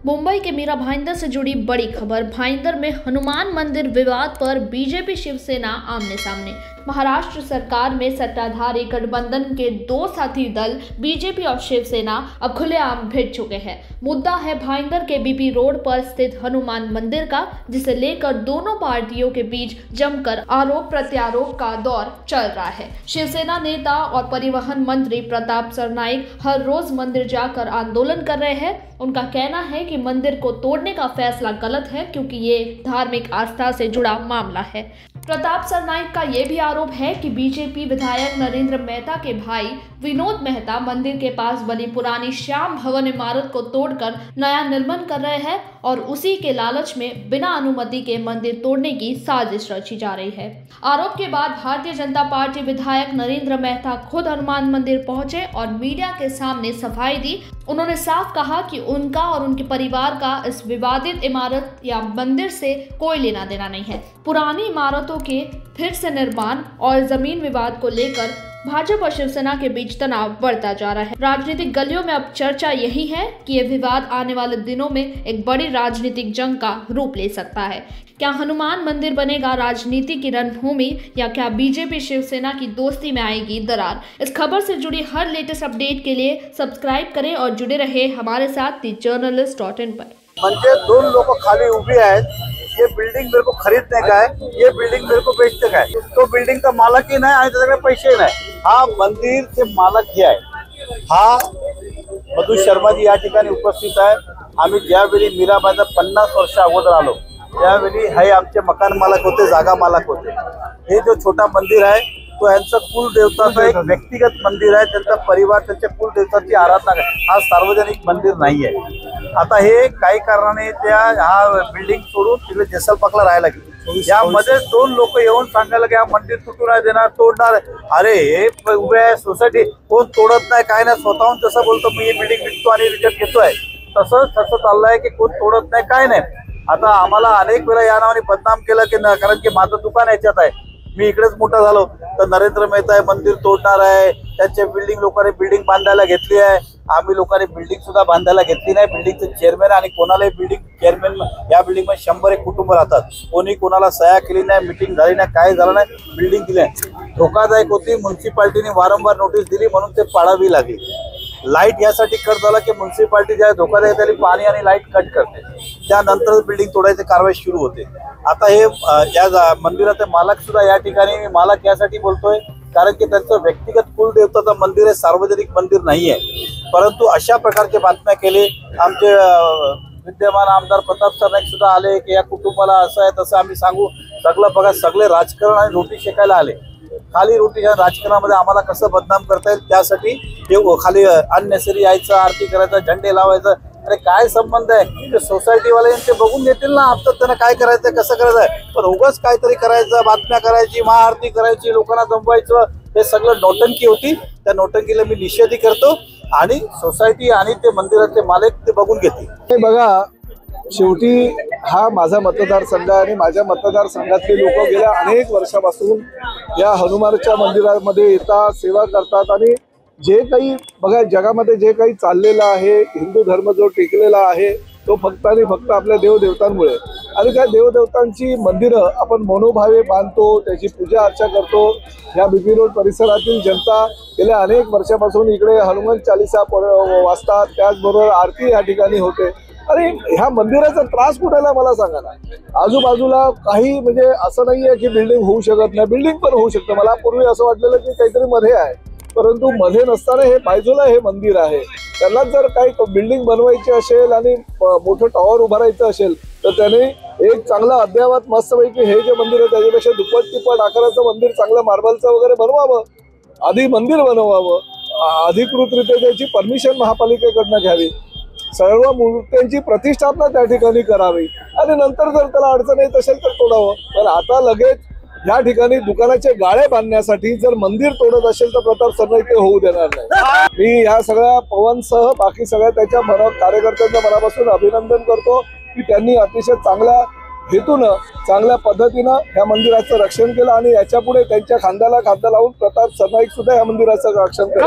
मुंबई के मीरा भाईंदर से जुड़ी बड़ी खबर। भाईंदर में हनुमान मंदिर विवाद पर बीजेपी शिवसेना आमने सामने। महाराष्ट्र सरकार में सत्ताधारी गठबंधन के दो साथी दल बीजेपी और शिवसेना अब खुलेआम भिड़ चुके हैं। मुद्दा है भाईंदर के बीपी रोड पर स्थित हनुमान मंदिर का, जिसे लेकर दोनों पार्टियों के बीच जमकर आरोप प्रत्यारोप का दौर चल रहा है। शिवसेना नेता और परिवहन मंत्री प्रताप सरनाईक हर रोज मंदिर जाकर आंदोलन कर रहे हैं। उनका कहना है कि मंदिर को तोड़ने का फैसला गलत है, क्योंकि ये धार्मिक आस्था से जुड़ा मामला है। प्रताप सरनाईक का यह भी आरोप है कि बीजेपी विधायक नरेंद्र मेहता के भाई विनोद मेहता मंदिर के पास बनी पुरानी श्याम भवन इमारत को तोड़कर नया निर्माण कर रहे हैं और उसी के लालच में बिना अनुमति के मंदिर तोड़ने की साजिश रची जा रही है। आरोप के बाद भारतीय जनता पार्टी विधायक नरेंद्र मेहता खुद हनुमान मंदिर पहुंचे और मीडिया के सामने सफाई दी। उन्होंने साफ कहा कि उनका और उनके परिवार का इस विवादित इमारत या मंदिर से कोई लेना देना नहीं है। पुरानी इमारतों के फिर से निर्माण और जमीन विवाद को लेकर भाजपा और शिवसेना के बीच तनाव बढ़ता जा रहा है। राजनीतिक गलियों में अब चर्चा यही है कि यह विवाद आने वाले दिनों में एक बड़ी राजनीतिक जंग का रूप ले सकता है। क्या हनुमान मंदिर बनेगा राजनीति की रणभूमि, या क्या बीजेपी शिवसेना की दोस्ती में आएगी दरार? इस खबर से जुड़ी हर लेटेस्ट अपडेट के लिए सब्सक्राइब करें और जुड़े रहे हमारे साथ thejournalist.in पर। म्हणजे दोन लोग खाली उभे आहेत। ये बिल्डिंग मेरे को खरीदने का है, ये बिल्डिंग मेरे को बेचने का है। तो बिल्डिंग का मालक ही नाही आणि त्याच्याकडे पैसे नाही। हा मंदिर चे मालक हे आहे। हा मधु शर्मा जी या ठिकाणी उपस्थित आहे। आम्ही ज्यावेळी मीराबाईला 50 वर्ष अगोदर आलो त्यावेळी हे आमचे मकान मालक होते, जागा मालक होते। हे जो छोटा मंदिर आहे तो यांचा कुल देवताचा एक व्यक्तिगत मंदिर आहे। त्यांचा परिवार त्यांच्या कुल देवताची आराधना करतो। हा सार्वजनिक मंदिर नाही आहे। आता हे काही कारणाने त्या हा बिल्डिंग सोडून तिकडे जेसलपाकला राहायला गेले। यामध्ये दोन लोक येऊन सांगायला की हा मंदिर तुटू नाही देणार, तोडणार। अरे हे उभे आहे सोसायटी, कोण तोडत नाही काय नाही, स्वतःहून जसं बोलतो मी ही बिल्डिंग विकतो आणि विकत घेतोय, तसं चाललंय की कोण तोडत नाही काय नाही। आता आम्हाला अनेक वेळा या नावाने बदनाम केलं की कारण की माझं दुकान याच्यात आहे, मी इकडेच मोठा झालो, तर नरेंद्र मेहता आहे मंदिर तोडणार आहे, त्यांचे बिल्डिंग लोकांनी बिल्डिंग बांधायला घेतली आहे। आम्ही लोकांनी बिल्डिंग सुद्धा बांधायला घेतली नाही। बिल्डिंगचे चेअरमॅन आणि कोणालाही बिल्डिंग चेअरमॅन या बिल्डिंग मध्ये 101 कुटुंब राहतात। कोणी कोणाला सह्या केली नाही, मीटिंग झाली नाही, काय झालं नाही, बिल्डिंग दिली आहे। धोकादायक होती, म्युन्सिपाल्टीने वारंवार नोटीस दिली म्हणून ते पाडावी लागली। लाईट यासाठी कट झाला की म्युन्सिपाल्टी ज्या धोकादायक झाली पाणी आणि लाईट कट करते, त्यानंतर बिल्डिंग तोडायची कारवाई सुरू होते। आता हे या मंदिराचे मालक सुद्धा या ठिकाणी मालक यासाठी बोलतोय कारण की त्यांचं व्यक्तिगत कुलदेवताचं मंदिर आहे, सार्वजनिक मंदिर नाही आहे। परंतु अशा प्रकारचे बातम्या केले। आमचे विद्यमान आमदार प्रताप सरनाईक सुद्धा आले की या कुटुंबाला असं आहे तसं आम्ही सांगू। सगळं बघा, सगळे राजकारण आणि रोटी शेकायला आले। खाली रोटी या राजकारणामध्ये आम्हाला कसं बदनाम करता येईल त्यासाठी हे खाली अननेसरी यायचं, आरती करायचं, झंडे लावायचं। अरे काय संबंध आहे? ते सोसायटीवाले ते बघून घेतील ना आता त्यांना काय करायचं कसं करायचं। पण उगाच काहीतरी करायचं, बातम्या करायची, महाआरती करायची, लोकांना जमवायचं, हे सगळं नौटंकी होती। त्या नौटंकीला मी निषेध करतो आणि सोसायटी आणि ते मंदिराचे मालक ते बघून घेतील। बघा, शेवटी हा माझा मतदारसंघ आणि माझ्या मतदारसंघातले लोक गेल्या अनेक वर्षापासून या हनुमानच्या मंदिरामध्ये येतात, सेवा करतात आणि जे काही बघा जगामध्ये जे काही चाललेलं आहे, हिंदू धर्म जो टिकलेला आहे तो फक्त आणि फक्त आपल्या देवदेवतांमुळे। आणि त्या देवदेवतांची मंदिरं आपण मनोभावे बांधतो, त्याची पूजा अर्चा करतो। या बीपी रोड परिसरातील जनता गेल्या अनेक वर्षापासून इकडे हनुमान चालीसा वाचतात, त्याचबरोबर आरती या ठिकाणी होते। अरे ह्या मंदिराचा त्रास कुठाला मला सांगा ना। आजूबाजूला काही म्हणजे असं नाहीये की बिल्डिंग होऊ शकत नाही, बिल्डिंग पण होऊ शकतं। मला पूर्वी असं वाटलेलं की काहीतरी मध्ये आहे, परंतु मध्ये नसताना हे बाजूला हे मंदिर आहे। त्यांना जर काही बिल्डिंग बनवायची असेल आणि मोठं टॉवर उभारायचं असेल तर त्याने एक चांगला अद्यावत मस्तपैकी हे जे मंदिर आहे त्याच्यापेक्षा दुप्पट तिप्पट आकाराचं मंदिर, चांगलं मार्बलचं वगैरे बनवावं, आधी मंदिर बनवावं, अधिकृतरित्या त्याची परमिशन महापालिकेकडनं घ्यावी, सर्व मूर्त्यांची प्रतिष्ठापना त्या ठिकाणी करावी आणि नंतर जर त्याला अडचण येत असेल तर तोडावं। पण आता लगेच या ठिकाणी दुकानाचे गाळे बांधण्यासाठी जर मंदिर तोडत असेल तर प्रताप सरनाईक ते होऊ देणार नाही। मी या सगळ्या पवनसह बाकी सगळ्या त्याच्या कार्यकर्त्यांच्या मनापासून अभिनंदन करतो की त्यांनी अतिशय चांगल्या हेतूनं, चांगल्या पद्धतीनं या मंदिराचं रक्षण केलं आणि याच्या पुढे त्यांच्या खांद्याला खांदा लावून प्रताप सरनाईक सुद्धा या मंदिराचं रक्षण केलं।